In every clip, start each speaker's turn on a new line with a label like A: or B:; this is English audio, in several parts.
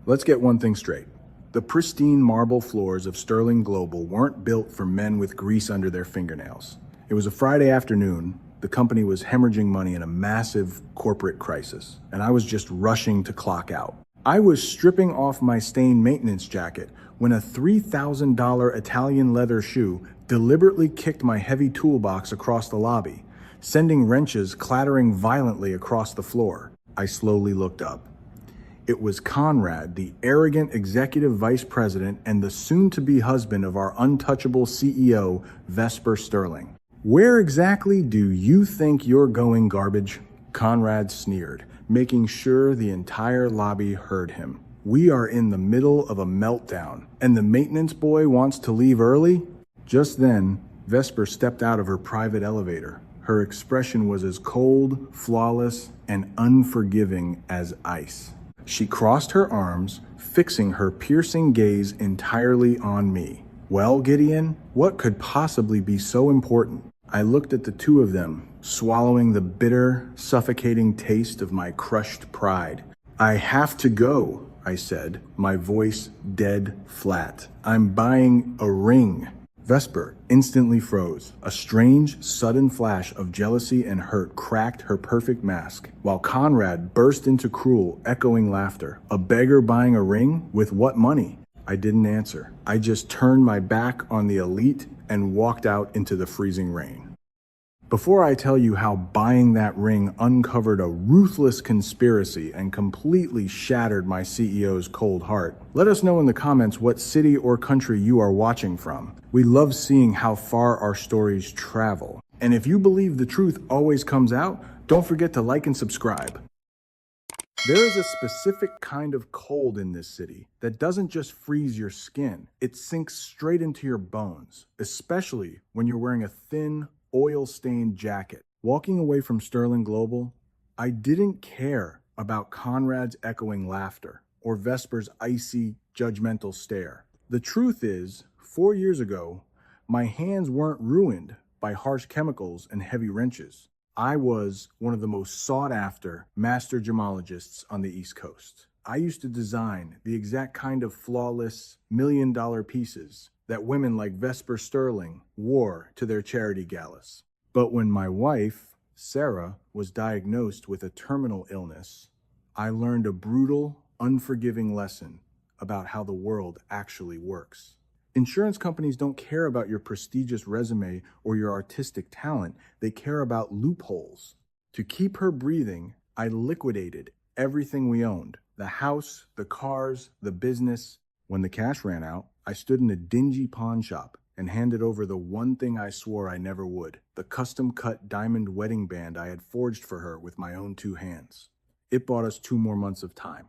A: Let's get one thing straight. The pristine marble floors of Sterling Global weren't built for men with grease under their fingernails. It was a Friday afternoon. The company was hemorrhaging money in a massive corporate crisis, and I was just rushing to clock out. I was stripping off my stained maintenance jacket when a $3,000 Italian leather shoe deliberately kicked my heavy toolbox across the lobby, sending wrenches clattering violently across the floor. I slowly looked up. It was Conrad, the arrogant executive vice president and the soon-to-be husband of our untouchable CEO, Vesper Sterling. "Where exactly do you think you're going, garbage?" Conrad sneered, making sure the entire lobby heard him. "We are in the middle of a meltdown, and the maintenance boy wants to leave early?" Just then, Vesper stepped out of her private elevator. Her expression was as cold, flawless, and unforgiving as ice. She crossed her arms, fixing her piercing gaze entirely on me. "Well, Gideon, what could possibly be so important?" I looked at the two of them, swallowing the bitter, suffocating taste of my crushed pride. "I have to go," I said, my voice dead flat. "I'm buying a ring." Vesper instantly froze. A strange, sudden flash of jealousy and hurt cracked her perfect mask, while Conrad burst into cruel, echoing laughter. "A beggar buying a ring? With what money?" I didn't answer. I just turned my back on the elite and walked out into the freezing rain. Before I tell you how buying that ring uncovered a ruthless conspiracy and completely shattered my CEO's cold heart, let us know in the comments what city or country you are watching from. We love seeing how far our stories travel. And if you believe the truth always comes out, don't forget to like and subscribe. There is a specific kind of cold in this city that doesn't just freeze your skin, it sinks straight into your bones, especially when you're wearing a thin, oil-stained jacket. Walking away from Sterling Global, I didn't care about Conrad's echoing laughter or Vesper's icy, judgmental stare. The truth is, 4 years ago, my hands weren't ruined by harsh chemicals and heavy wrenches. I was one of the most sought-after master gemologists on the East Coast. I used to design the exact kind of flawless, million-dollar pieces that women like Vesper Sterling wore to their charity galas. But when my wife, Sarah, was diagnosed with a terminal illness, I learned a brutal, unforgiving lesson about how the world actually works. Insurance companies don't care about your prestigious resume or your artistic talent. They care about loopholes. To keep her breathing, I liquidated everything we owned: the house, the cars, the business. When the cash ran out, I stood in a dingy pawn shop and handed over the one thing I swore I never would: the custom-cut diamond wedding band I had forged for her with my own two hands. It bought us 2 more months of time.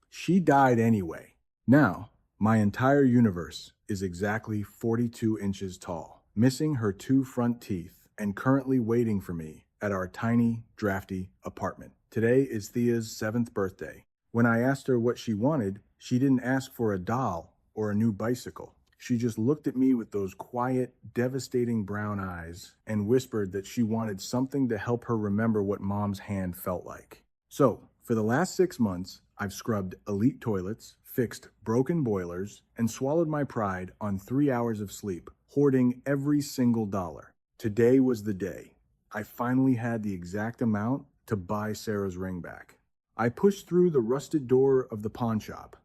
A: She died anyway. Now, my entire universe is exactly 42 inches tall, missing her 2 front teeth, and currently waiting for me at our tiny, drafty apartment. Today is Thea's 7th birthday. When I asked her what she wanted, she didn't ask for a doll or a new bicycle. She just looked at me with those quiet, devastating brown eyes and whispered that she wanted something to help her remember what Mom's hand felt like. So, for the last 6 months, I've scrubbed elite toilets, fixed broken boilers, and swallowed my pride on 3 hours of sleep, hoarding every single dollar. Today was the day. I finally had the exact amount to buy Sarah's ring back. I pushed through the rusted door of the pawn shop,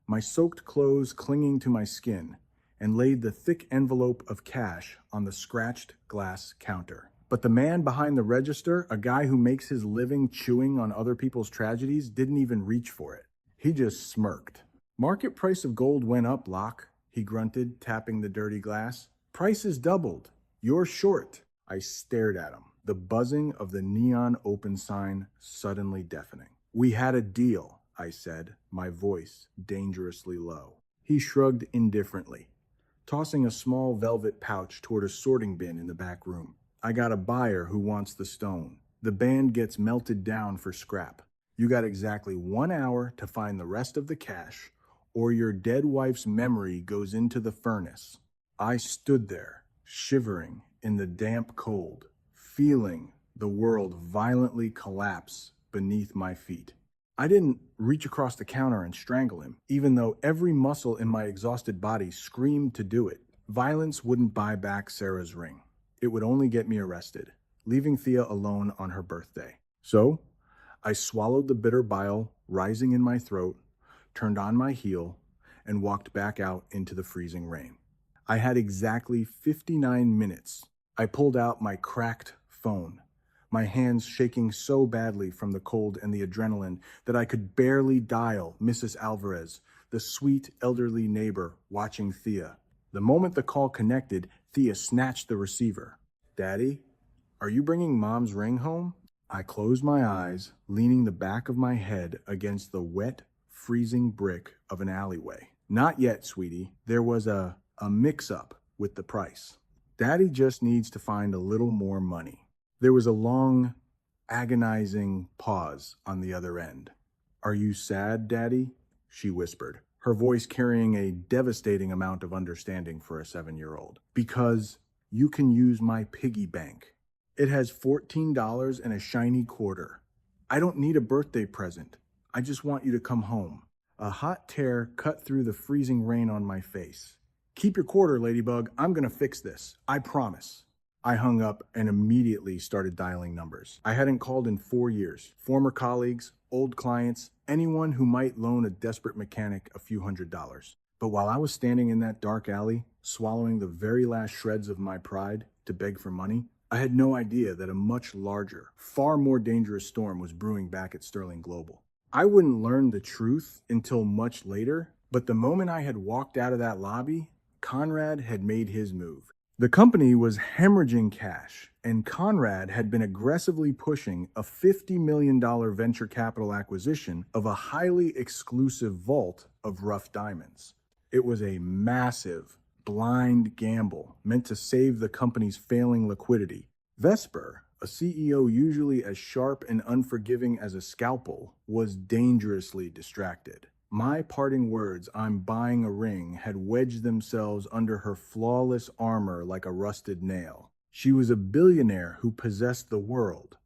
A: my soaked clothes clinging to my skin, and laid the thick envelope of cash on the scratched glass counter. But the man behind the register, a guy who makes his living chewing on other people's tragedies, didn't even reach for it. He just smirked. "Market price of gold went up, Locke," he grunted, tapping the dirty glass. "Prices doubled. You're short." I stared at him, the buzzing of the neon open sign suddenly deafening. "We had a deal," I said, my voice dangerously low. He shrugged indifferently, tossing a small velvet pouch toward a sorting bin in the back room. "I got a buyer who wants the stone. The band gets melted down for scrap. You got exactly 1 hour to find the rest of the cash, or your dead wife's memory goes into the furnace." I stood there, shivering in the damp cold, feeling the world violently collapse beneath my feet. I didn't reach across the counter and strangle him, even though every muscle in my exhausted body screamed to do it. Violence wouldn't buy back Sarah's ring. It would only get me arrested, leaving Thea alone on her birthday. So, I swallowed the bitter bile rising in my throat, turned on my heel, and walked back out into the freezing rain. I had exactly 59 minutes. I pulled out my cracked phone, my hands shaking so badly from the cold and the adrenaline that I could barely dial Mrs. Alvarez, the sweet elderly neighbor watching Thea. The moment the call connected, Thea snatched the receiver. "Daddy, are you bringing Mom's ring home?" I closed my eyes, leaning the back of my head against the wet, freezing brick of an alleyway. "Not yet, sweetie. There was a mix-up with the price. Daddy just needs to find a little more money." There was a long, agonizing pause on the other end. "Are you sad, Daddy?" she whispered, her voice carrying a devastating amount of understanding for a 7-year-old. "Because you can use my piggy bank. It has $14 and a shiny quarter. I don't need a birthday present. I just want you to come home." A hot tear cut through the freezing rain on my face. "Keep your quarter, Ladybug. I'm gonna fix this. I promise." I hung up and immediately started dialing numbers. I hadn't called in 4 years. Former colleagues, old clients, anyone who might loan a desperate mechanic a few $100s. But while I was standing in that dark alley, swallowing the very last shreds of my pride to beg for money, I had no idea that a much larger, far more dangerous storm was brewing back at Sterling Global. I wouldn't learn the truth until much later, but the moment I had walked out of that lobby, Conrad had made his move. The company was hemorrhaging cash, and Conrad had been aggressively pushing a $50 million venture capital acquisition of a highly exclusive vault of rough diamonds. It was a massive, blind gamble meant to save the company's failing liquidity. Vesper, a CEO usually as sharp and unforgiving as a scalpel, was dangerously distracted. My parting words, "I'm buying a ring," had wedged themselves under her flawless armor like a rusted nail. She was a billionaire who possessed the world.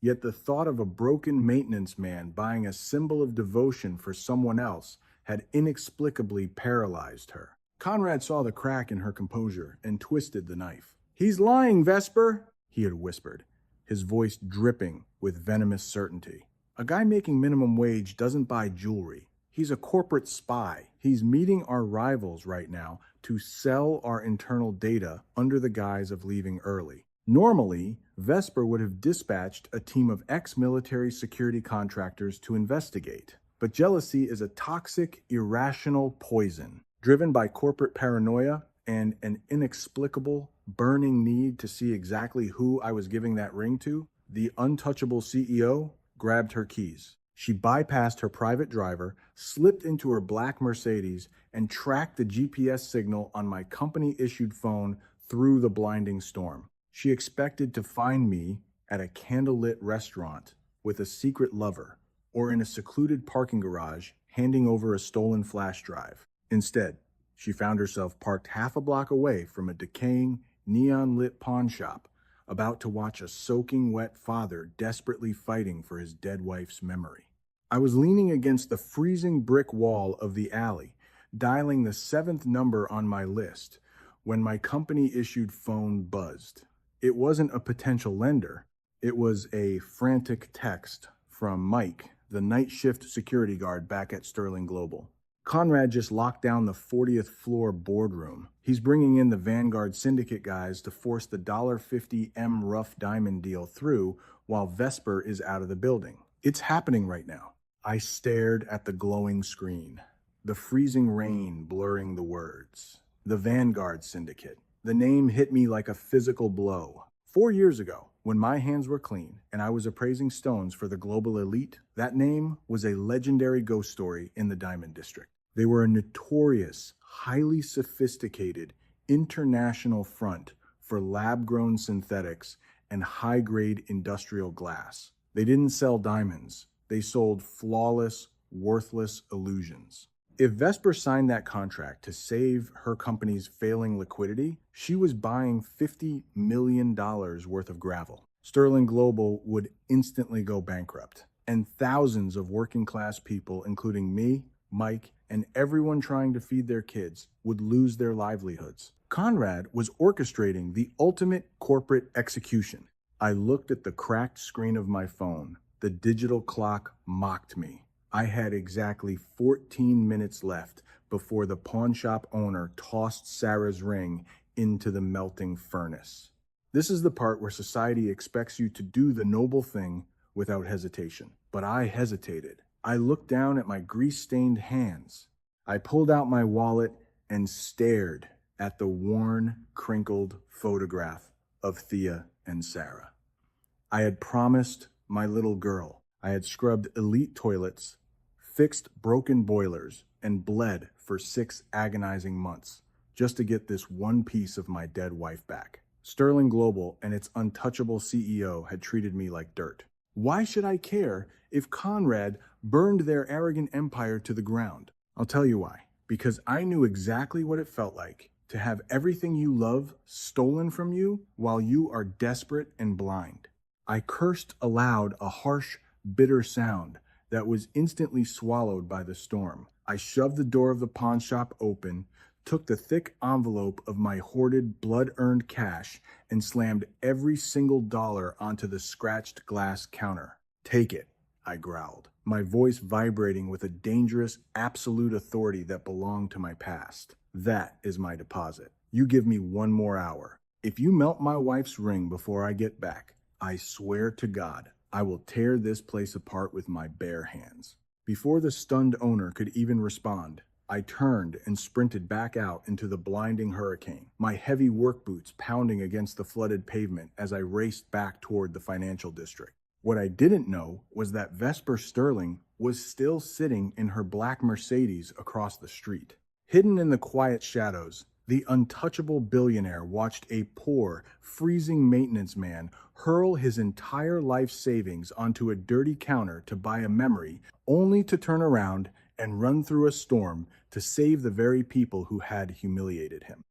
A: Yet the thought of a broken maintenance man buying a symbol of devotion for someone else had inexplicably paralyzed her. Conrad saw the crack in her composure and twisted the knife. "He's lying, Vesper," he had whispered, his voice dripping with venomous certainty. "A guy making minimum wage doesn't buy jewelry. He's a corporate spy. He's meeting our rivals right now to sell our internal data under the guise of leaving early." Normally, Vesper would have dispatched a team of ex-military security contractors to investigate. But jealousy is a toxic, irrational poison, driven by corporate paranoia and an inexplicable, burning need to see exactly who I was giving that ring to. The untouchable CEO grabbed her keys. She bypassed her private driver, slipped into her black Mercedes, and tracked the GPS signal on my company-issued phone through the blinding storm. She expected to find me at a candlelit restaurant with a secret lover, or in a secluded parking garage handing over a stolen flash drive. Instead, she found herself parked half a block away from a decaying, neon-lit pawnshop, about to watch a soaking wet father desperately fighting for his dead wife's memory. I was leaning against the freezing brick wall of the alley, dialing the 7th number on my list, when my company-issued phone buzzed. It wasn't a potential lender. It was a frantic text from Mike, the night shift security guard back at Sterling Global. "Conrad just locked down the 40th floor boardroom. He's bringing in the Vanguard Syndicate guys to force the $50 rough diamond deal through while Vesper is out of the building. It's happening right now." I stared at the glowing screen, the freezing rain blurring the words. The Vanguard Syndicate. The name hit me like a physical blow. 4 years ago, when my hands were clean and I was appraising stones for the global elite, that name was a legendary ghost story in the Diamond District. They were a notorious, highly sophisticated, international front for lab-grown synthetics and high-grade industrial glass. They didn't sell diamonds. They sold flawless, worthless illusions. If Vesper signed that contract to save her company's failing liquidity, she was buying $50 million worth of gravel. Sterling Global would instantly go bankrupt. and thousands of working class people, including me, Mike, and everyone trying to feed their kids, would lose their livelihoods. Conrad was orchestrating the ultimate corporate execution. I looked at the cracked screen of my phone. The digital clock mocked me. I had exactly 14 minutes left before the pawnshop owner tossed Sarah's ring into the melting furnace. This is the part where society expects you to do the noble thing without hesitation. But I hesitated. I looked down at my grease-stained hands. I pulled out my wallet and stared at the worn, crinkled photograph of Thea and Sarah. I had promised my little girl. I had scrubbed elite toilets, fixed broken boilers, and bled for 6 agonizing months just to get this one piece of my dead wife back. Sterling Global and its untouchable CEO had treated me like dirt. Why should I care if Conrad burned their arrogant empire to the ground? I'll tell you why. Because I knew exactly what it felt like to have everything you love stolen from you while you are desperate and blind. I cursed aloud a harsh, bitter sound that was instantly swallowed by the storm. I shoved the door of the pawn shop open, took the thick envelope of my hoarded, blood-earned cash, and slammed every single dollar onto the scratched glass counter. "Take it," I growled, my voice vibrating with a dangerous, absolute authority that belonged to my past. "That is my deposit. You give me 1 more hour. If you melt my wife's ring before I get back, I swear to God, I will tear this place apart with my bare hands." Before the stunned owner could even respond, I turned and sprinted back out into the blinding hurricane, my heavy work boots pounding against the flooded pavement as I raced back toward the financial district. What I didn't know was that Vesper Sterling was still sitting in her black Mercedes across the street. Hidden in the quiet shadows, the untouchable billionaire watched a poor, freezing maintenance man hurl his entire life savings onto a dirty counter to buy a memory, only to turn around and run through a storm to save the very people who had humiliated him.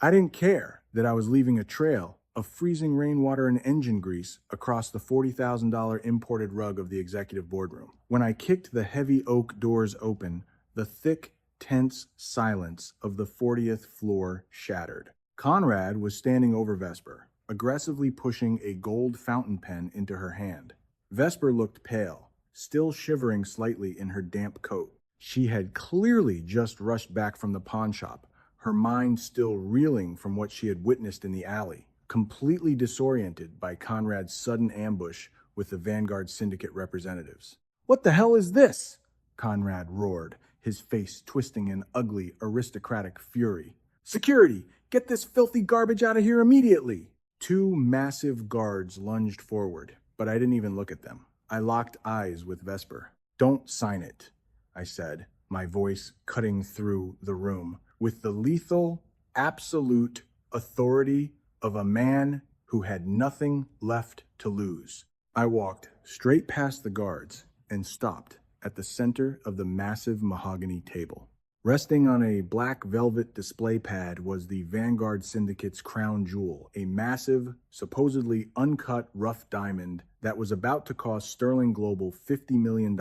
A: I didn't care that I was leaving a trail of freezing rainwater and engine grease across the $40,000 imported rug of the executive boardroom. When I kicked the heavy oak doors open, the thick, tense silence of the 40th floor shattered. Conrad was standing over Vesper, aggressively pushing a gold fountain pen into her hand. Vesper looked pale, still shivering slightly in her damp coat. She had clearly just rushed back from the pawn shop, her mind still reeling from what she had witnessed in the alley, completely disoriented by Conrad's sudden ambush with the Vanguard Syndicate representatives. "What the hell is this?" Conrad roared, his face twisting in ugly, aristocratic fury. "Security! Get this filthy garbage out of here immediately!" 2 massive guards lunged forward, but I didn't even look at them. I locked eyes with Vesper. "Don't sign it," I said, my voice cutting through the room with the lethal, absolute authority of a man who had nothing left to lose. I walked straight past the guards and stopped at the center of the massive mahogany table. Resting on a black velvet display pad was the Vanguard Syndicate's crown jewel, a massive, supposedly uncut rough diamond that was about to cost Sterling Global $50 million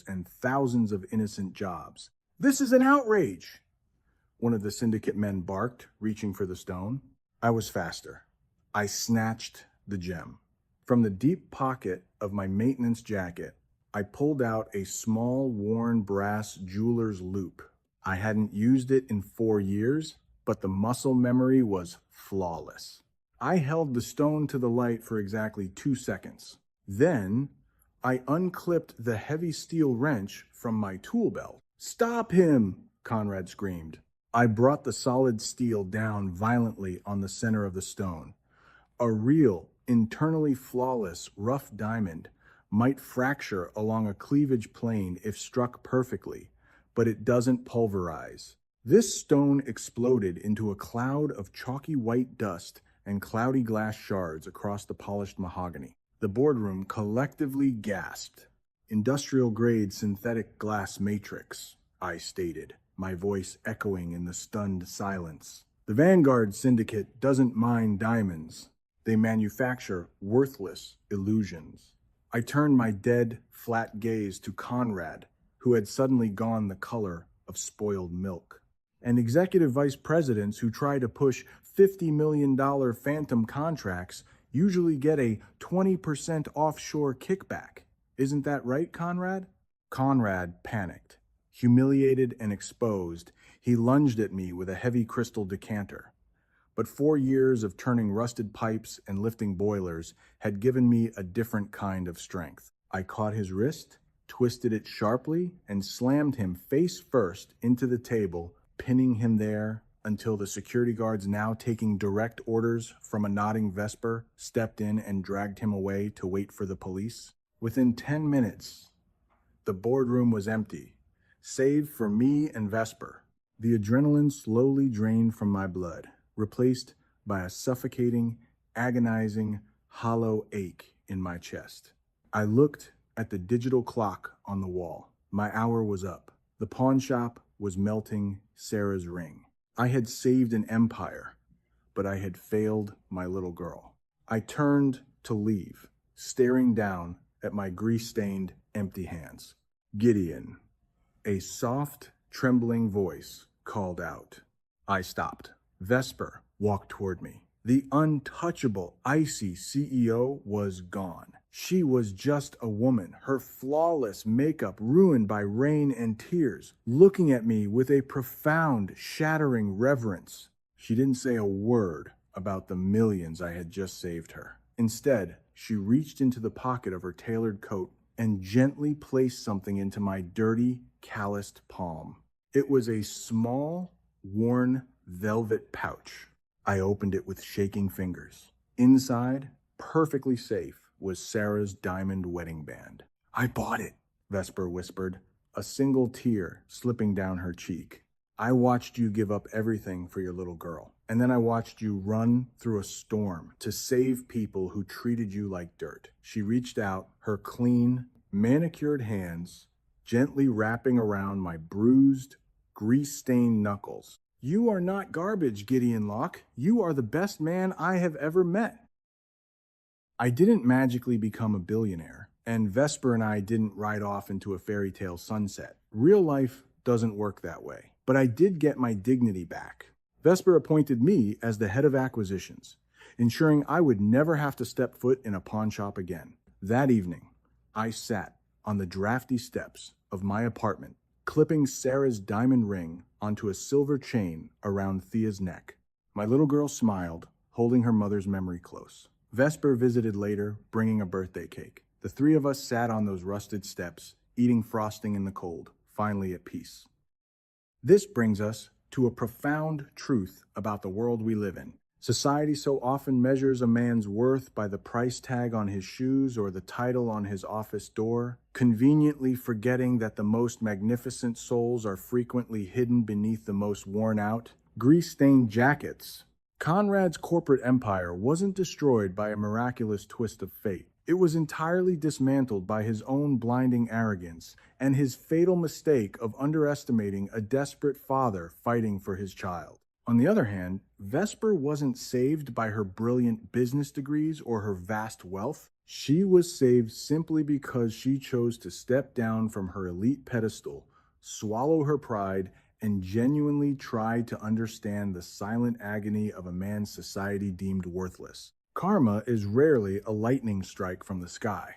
A: and thousands of innocent jobs. "This is an outrage!" one of the syndicate men barked, reaching for the stone. I was faster. I snatched the gem. From the deep pocket of my maintenance jacket, I pulled out a small, worn brass jeweler's loop. I hadn't used it in 4 years, but the muscle memory was flawless. I held the stone to the light for exactly 2 seconds. Then, I unclipped the heavy steel wrench from my tool belt. "Stop him!" Conrad screamed. I brought the solid steel down violently on the center of the stone. A real, internally flawless, rough diamond might fracture along a cleavage plane if struck perfectly, but it doesn't pulverize. This stone exploded into a cloud of chalky white dust and cloudy glass shards across the polished mahogany. The boardroom collectively gasped. "Industrial-grade synthetic glass matrix," I stated, my voice echoing in the stunned silence. "The Vanguard Syndicate doesn't mine diamonds. They manufacture worthless illusions." I turned my dead, flat gaze to Conrad, who had suddenly gone the color of spoiled milk. And executive vice presidents who try to push $50 million phantom contracts usually get a 20% offshore kickback. Isn't that right, Conrad? Conrad panicked. Humiliated and exposed, he lunged at me with a heavy crystal decanter. But 4 years of turning rusted pipes and lifting boilers had given me a different kind of strength. I caught his wrist, twisted it sharply, and slammed him face first into the table, pinning him there until the security guards, now taking direct orders from a nodding Vesper, stepped in and dragged him away to wait for the police. Within 10 minutes, the boardroom was empty, save for me and Vesper. The adrenaline slowly drained from my blood, replaced by a suffocating, agonizing, hollow ache in my chest. I looked at the digital clock on the wall. My hour was up. The pawn shop was melting Sarah's ring. I had saved an empire, but I had failed my little girl. I turned to leave, staring down at my grease-stained, empty hands. Gideon, a soft, trembling voice called out. I stopped. Vesper walked toward me. The untouchable, icy CEO was gone. She was just a woman, her flawless makeup ruined by rain and tears, looking at me with a profound, shattering reverence. She didn't say a word about the millions I had just saved her. Instead, she reached into the pocket of her tailored coat and gently placed something into my dirty, calloused palm. It was a small, worn velvet pouch. I opened it with shaking fingers. Inside, perfectly safe, was Sarah's diamond wedding band. I bought it, Vesper whispered, a single tear slipping down her cheek. I watched you give up everything for your little girl, and then I watched you run through a storm to save people who treated you like dirt. She reached out, her clean, manicured hands gently wrapping around my bruised, grease-stained knuckles. You are not garbage, Gideon Locke. You are the best man I have ever met. I didn't magically become a billionaire, and Vesper and I didn't ride off into a fairy tale sunset. Real life doesn't work that way. But I did get my dignity back. Vesper appointed me as the head of acquisitions, ensuring I would never have to step foot in a pawn shop again. That evening, I sat on the drafty steps of my apartment, clipping Sarah's diamond ring onto a silver chain around Thea's neck. My little girl smiled, holding her mother's memory close. Vesper visited later, bringing a birthday cake. The three of us sat on those rusted steps, eating frosting in the cold, finally at peace. This brings us to a profound truth about the world we live in. Society so often measures a man's worth by the price tag on his shoes or the title on his office door, conveniently forgetting that the most magnificent souls are frequently hidden beneath the most worn-out, grease-stained jackets. Conrad's corporate empire wasn't destroyed by a miraculous twist of fate. It was entirely dismantled by his own blinding arrogance and his fatal mistake of underestimating a desperate father fighting for his child. On the other hand, Vesper wasn't saved by her brilliant business degrees or her vast wealth. She was saved simply because she chose to step down from her elite pedestal, swallow her pride, and genuinely try to understand the silent agony of a man society deemed worthless. Karma is rarely a lightning strike from the sky.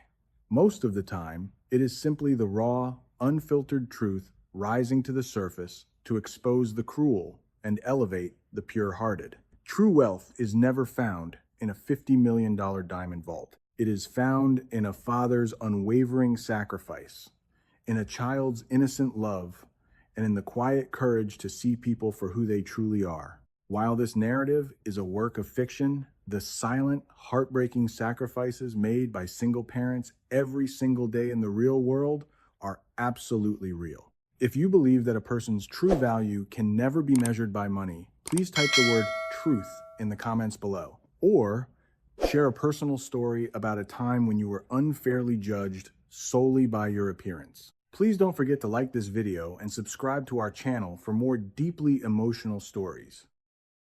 A: Most of the time, it is simply the raw, unfiltered truth rising to the surface to expose the cruel and elevate the pure-hearted. True wealth is never found in a $50 million diamond vault. It is found in a father's unwavering sacrifice, in a child's innocent love, and in the quiet courage to see people for who they truly are. While this narrative is a work of fiction, the silent, heartbreaking sacrifices made by single parents every single day in the real world are absolutely real. If you believe that a person's true value can never be measured by money, please type the word truth in the comments below. Or share a personal story about a time when you were unfairly judged solely by your appearance. Please don't forget to like this video and subscribe to our channel for more deeply emotional stories.